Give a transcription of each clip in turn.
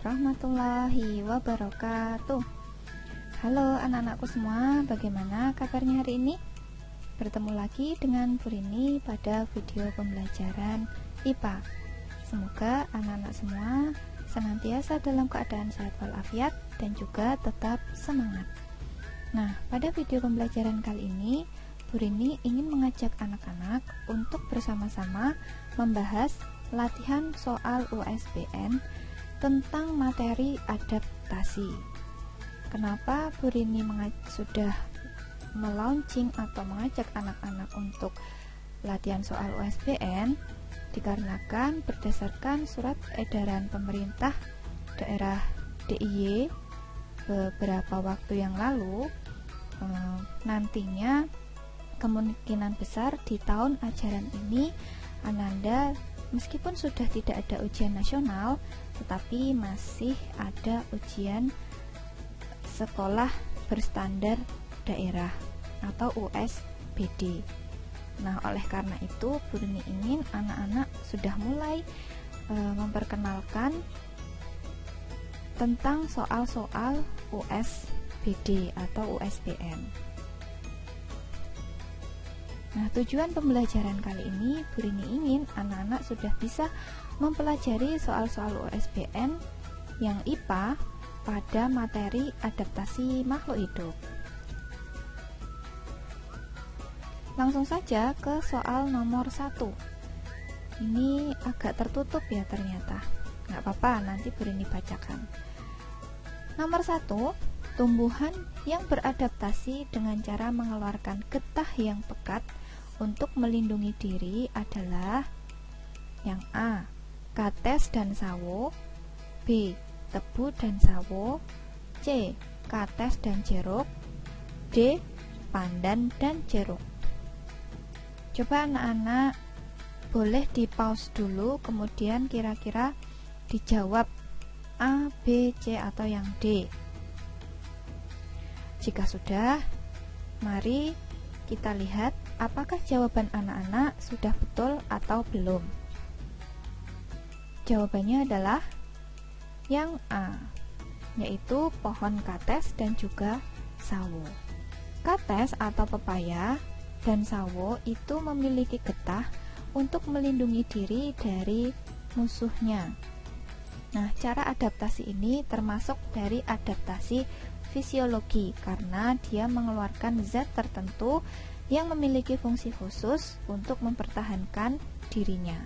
warahmatullahi wabarakatuh. Halo anak-anakku semua, bagaimana kabarnya hari ini? Bertemu lagi dengan Bu Rini pada video pembelajaran IPA. Semoga anak-anak semua senantiasa dalam keadaan sehat walafiat dan juga tetap semangat. Nah, pada video pembelajaran kali ini Bu Rini ingin mengajak anak-anak untuk bersama-sama membahas latihan soal USBN tentang materi adaptasi. Kenapa Bu Rini sudah melaunching atau mengajak anak-anak untuk latihan soal USBN? Dikarenakan berdasarkan surat edaran pemerintah daerah DIY beberapa waktu yang lalu, nantinya kemungkinan besar di tahun ajaran ini Ananda meskipun sudah tidak ada ujian nasional, tetapi masih ada ujian sekolah berstandar daerah atau USBD. Nah, oleh karena itu Bu Rini ingin anak-anak sudah mulai memperkenalkan tentang soal-soal USBD atau USBN. Nah, tujuan pembelajaran kali ini Bu Rini ingin anak-anak sudah bisa mempelajari soal-soal USBN yang IPA pada materi adaptasi makhluk hidup. Langsung saja ke soal nomor 1. Ini agak tertutup ya ternyata. Nggak apa-apa, nanti Bu Rini bacakan. Nomor 1, tumbuhan yang beradaptasi dengan cara mengeluarkan getah yang pekat untuk melindungi diri adalah yang A, kates dan sawo, B, tebu dan sawo, C, kates dan jeruk, D, pandan dan jeruk. Coba anak-anak boleh di pause dulu, kemudian kira-kira dijawab A, B, C atau yang D. Jika sudah, mari kita lihat apakah jawaban anak-anak sudah betul atau belum. Jawabannya adalah yang A, yaitu pohon kates dan juga sawo. Kates atau pepaya dan sawo itu memiliki getah untuk melindungi diri dari musuhnya. Nah, cara adaptasi ini termasuk dari adaptasi fisiologi karena dia mengeluarkan zat tertentu yang memiliki fungsi khusus untuk mempertahankan dirinya.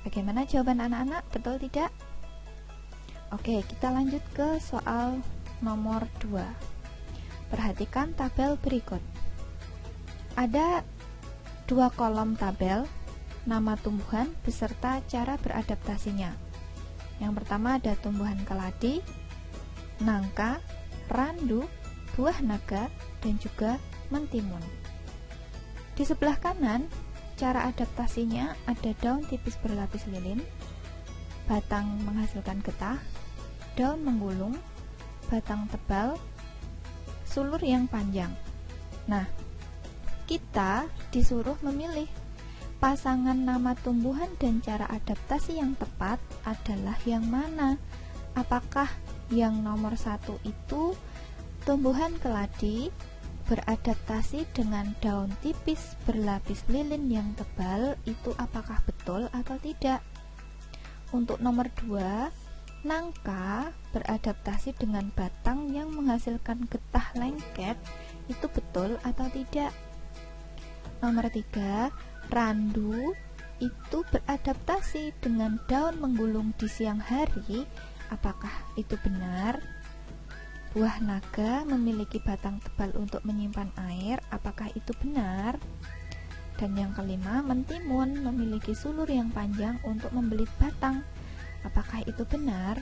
Bagaimana jawaban anak-anak? Betul tidak? Oke, kita lanjut ke soal nomor 2. Perhatikan tabel berikut. Ada 2 kolom tabel nama tumbuhan beserta cara beradaptasinya. Yang pertama ada tumbuhan keladi, nangka, randu, buah naga, dan juga mentimun. Di sebelah kanan, cara adaptasinya ada daun tipis berlapis lilin, batang menghasilkan getah, daun menggulung, batang tebal, sulur yang panjang. Nah, kita disuruh memilih pasangan nama tumbuhan dan cara adaptasi yang tepat adalah yang mana? Apakah yang nomor 1 itu tumbuhan keladi beradaptasi dengan daun tipis berlapis lilin yang tebal, itu apakah betul atau tidak? Untuk nomor 2, nangka beradaptasi dengan batang yang menghasilkan getah lengket, itu betul atau tidak? Nomor 3, randu itu beradaptasi dengan daun menggulung di siang hari, apakah itu benar? Buah naga memiliki batang tebal untuk menyimpan air, apakah itu benar? Dan yang kelima, mentimun memiliki sulur yang panjang untuk membelit batang, apakah itu benar?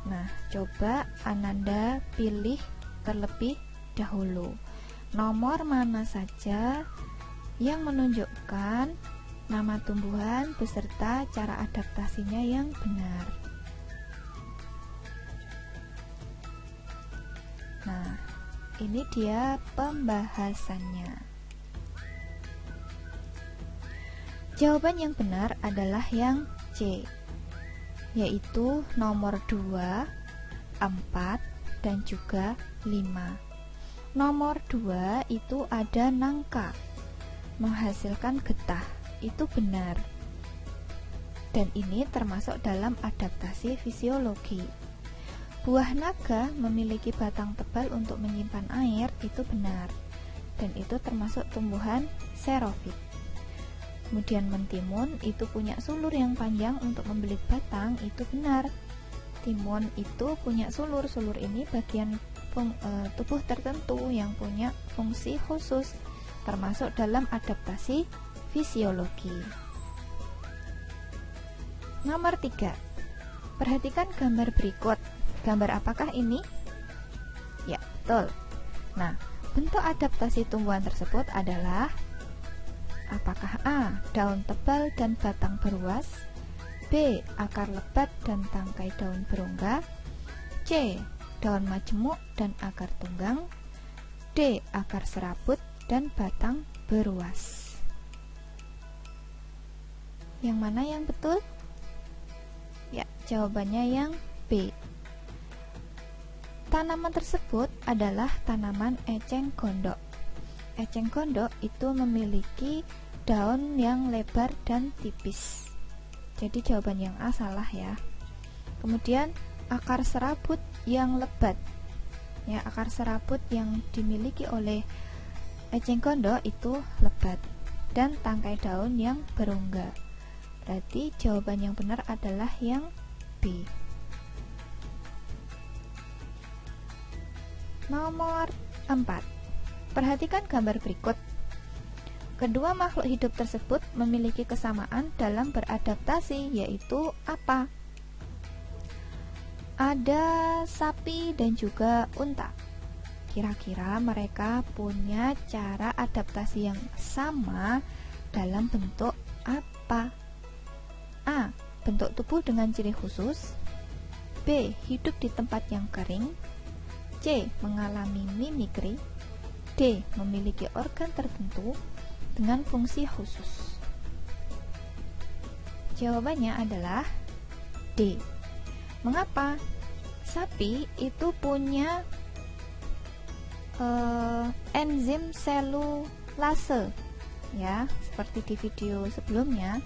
Nah, coba Ananda pilih terlebih dahulu nomor mana saja yang menunjukkan nama tumbuhan beserta cara adaptasinya yang benar. Nah, ini dia pembahasannya. Jawaban yang benar adalah yang C. yaitu nomor 2, 4, dan juga 5. Nomor 2 itu ada nangka, menghasilkan getah, itu benar. Dan ini termasuk dalam adaptasi fisiologi. Buah naga memiliki batang tebal untuk menyimpan air, itu benar. Dan itu termasuk tumbuhan xerofit. Kemudian mentimun itu punya sulur yang panjang untuk membelit batang, itu benar. Timun itu punya sulur ini bagian tubuh tertentu yang punya fungsi khusus, termasuk dalam adaptasi fisiologi. Nomor 3. Perhatikan gambar berikut. Gambar apakah ini? Ya, betul. Nah, bentuk adaptasi tumbuhan tersebut adalah apakah A. daun tebal dan batang beruas, B. akar lebat dan tangkai daun berongga, C. daun majemuk dan akar tunggang, D. akar serabut dan batang beruas. Yang mana yang betul? Ya, jawabannya yang B. Tanaman tersebut adalah tanaman eceng gondok. Eceng gondok itu memiliki daun yang lebar dan tipis. Jadi jawaban yang A salah ya. Kemudian akar serabut yang lebat. Ya, akar serabut yang dimiliki oleh eceng gondok itu lebat, dan tangkai daun yang berongga. Berarti jawaban yang benar adalah yang B. Nomor 4. Perhatikan gambar berikut. Kedua makhluk hidup tersebut memiliki kesamaan dalam beradaptasi, yaitu apa? Ada sapi dan juga unta. Kira-kira mereka punya cara adaptasi yang sama dalam bentuk apa? A. Bentuk tubuh dengan ciri khusus, B. Hidup di tempat yang kering, C. Mengalami mimikri, D. Memiliki organ tertentu dengan fungsi khusus. Jawabannya adalah D. Mengapa? Sapi itu punya enzim selulase, ya, seperti di video sebelumnya.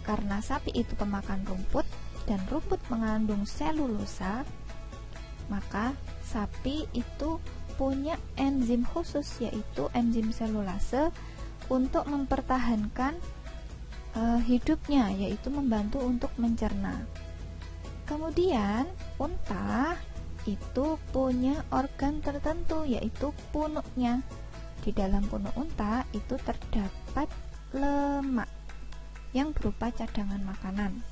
Karena sapi itu pemakan rumput dan rumput mengandung selulosa, maka sapi itu punya enzim khusus, yaitu enzim selulase, untuk mempertahankan hidupnya, yaitu membantu untuk mencerna. Kemudian unta itu punya organ tertentu, yaitu punuknya. Di dalam punuk unta itu terdapat lemak yang berupa cadangan makanan.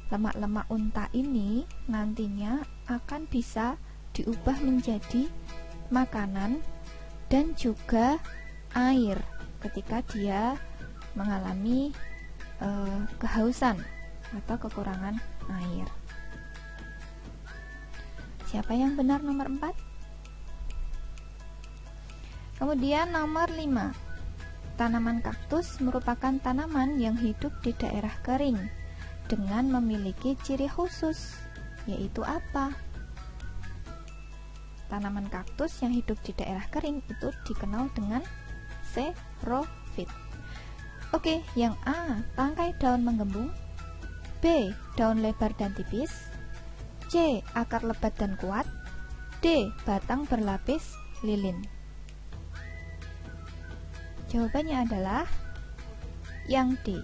Lemak-lemak unta ini nantinya akan bisa diubah menjadi makanan dan juga air ketika dia mengalami kehausan atau kekurangan air. Siapa yang benar nomor 4? Kemudian nomor 5. Tanaman kaktus merupakan tanaman yang hidup di daerah kering dengan memiliki ciri khusus, yaitu apa? Tanaman kaktus yang hidup di daerah kering itu dikenal dengan xerofit. Oke, yang A, tangkai daun menggembung, B, daun lebar dan tipis, C, akar lebat dan kuat, D, batang berlapis lilin. Jawabannya adalah yang D,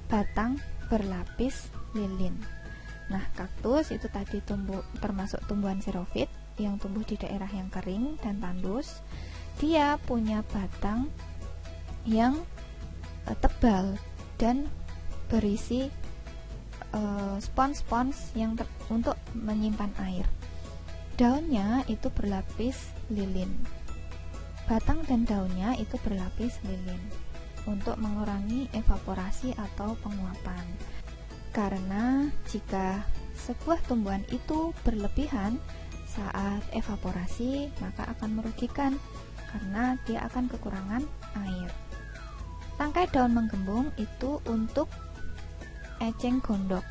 batang berlapis lilin. Nah, kaktus itu tadi termasuk tumbuhan xerofit yang tumbuh di daerah yang kering dan tandus. Dia punya batang yang tebal dan berisi spons-spons yang untuk menyimpan air. Daunnya itu berlapis lilin. Batang dan daunnya itu berlapis lilin untuk mengurangi evaporasi atau penguapan. Karena jika sebuah tumbuhan itu berlebihan saat evaporasi, maka akan merugikan karena dia akan kekurangan air. Tangkai daun menggembung itu untuk eceng gondok.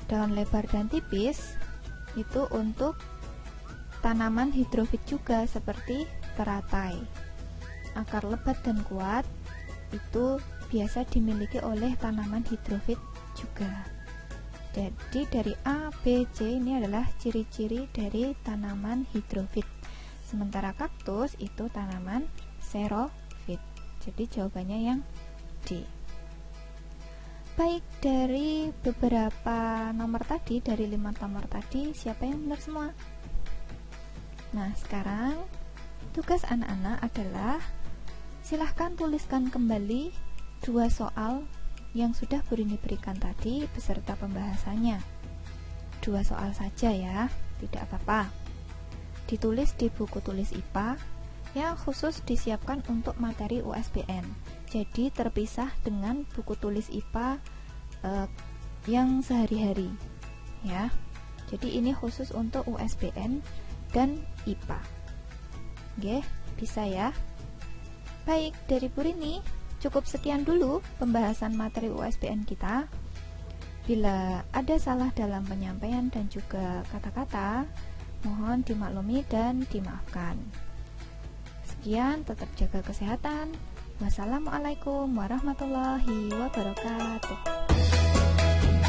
daun lebar dan tipis itu untuk tanaman hidrofit juga seperti teratai. Akar lebat dan kuat itu biasa dimiliki oleh tanaman hidrofit juga. Jadi dari A, B, C ini adalah ciri-ciri dari tanaman hidrofit. Sementara kaktus itu tanaman xerofit. Jadi jawabannya yang D. Baik, dari beberapa nomor tadi, dari 5 nomor tadi, siapa yang benar semua? Nah, sekarang tugas anak-anak adalah silahkan tuliskan kembali 2 soal yang sudah Bu Rini berikan tadi beserta pembahasannya. 2 soal saja ya, tidak apa-apa. Ditulis di buku tulis IPA yang khusus disiapkan untuk materi USBN. Jadi terpisah dengan buku tulis IPA yang sehari-hari ya. Jadi ini khusus untuk USBN dan IPA. Oke, bisa ya. Baik, dari Bu Rini cukup sekian dulu pembahasan materi USBN kita. Bila ada salah dalam penyampaian dan juga kata-kata, mohon dimaklumi dan dimaafkan. Sekian, tetap jaga kesehatan. Wassalamualaikum warahmatullahi wabarakatuh.